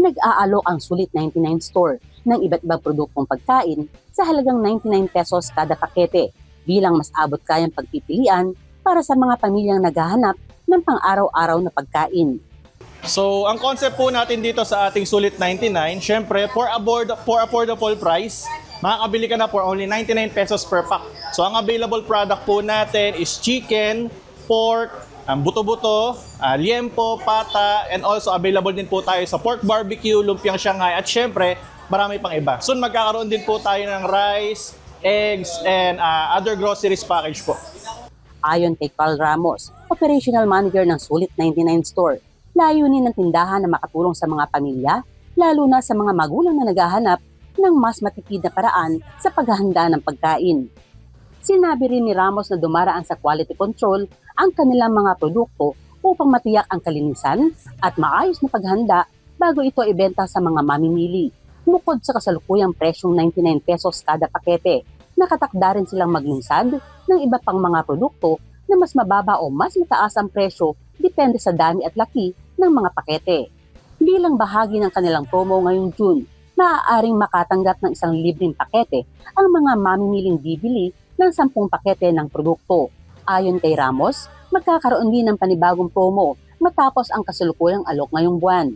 Nag-aalok ang Sulit 99 store ng iba't ibang produktong pagkain sa halagang 99 pesos kada pakete bilang mas abot kayang pagpipilian para sa mga pamilyang naghahanap ng pang-araw-araw na pagkain. So, ang concept po natin dito sa ating Sulit 99, syempre, for affordable price, makakabili ka na for only 99 pesos per pack. So, ang available product po natin is chicken, pork, buto-buto, liempo, pata, and also available din po tayo sa pork barbecue, lumpiang Shanghai, at syempre, marami pang iba. Soon, magkakaroon din po tayo ng rice, eggs, and other groceries package po. Ayon kay Carl Ramos, Operational Manager ng Sulit 99 Store, layunin ng tindahan na makatulong sa mga pamilya, lalo na sa mga magulang na naghahanap ng mas matipid na paraan sa paghahanda ng pagkain. Sinabi rin ni Ramos na dumaraan sa quality control ang kanilang mga produkto upang matiyak ang kalinisan at maayos na paghanda bago ito ibenta sa mga mamimili. Bukod sa kasalukuyang presyong 99 pesos kada pakete, nakatakda rin silang maglunsad ng iba pang mga produkto na mas mababa o mas mataas ang presyo depende sa dami at laki ng mga pakete. Bilang bahagi ng kanilang promo ngayong June, maaaring makatanggap ng isang libreng pakete ang mga mamimiling bibili ng 10 pakete ng produkto. Ayon kay Ramos, magkakaroon din ng panibagong promo matapos ang kasalukuyang alok ngayong buwan.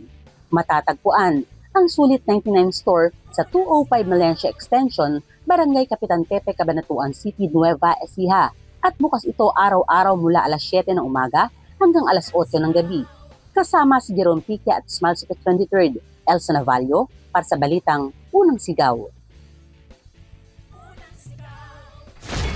Matatagpuan ang Sulit 99 Store sa 205 Valencia Extension, Barangay Kapitan Pepe, Cabanatuan City, Nueva Ecija. At bukas ito araw-araw mula alas 7 ng umaga hanggang alas 8 ng gabi. Kasama si Jerome Piquia at Smile Secret 23rd, Elsa Navallo, para sa Balitang Unang Sigaw.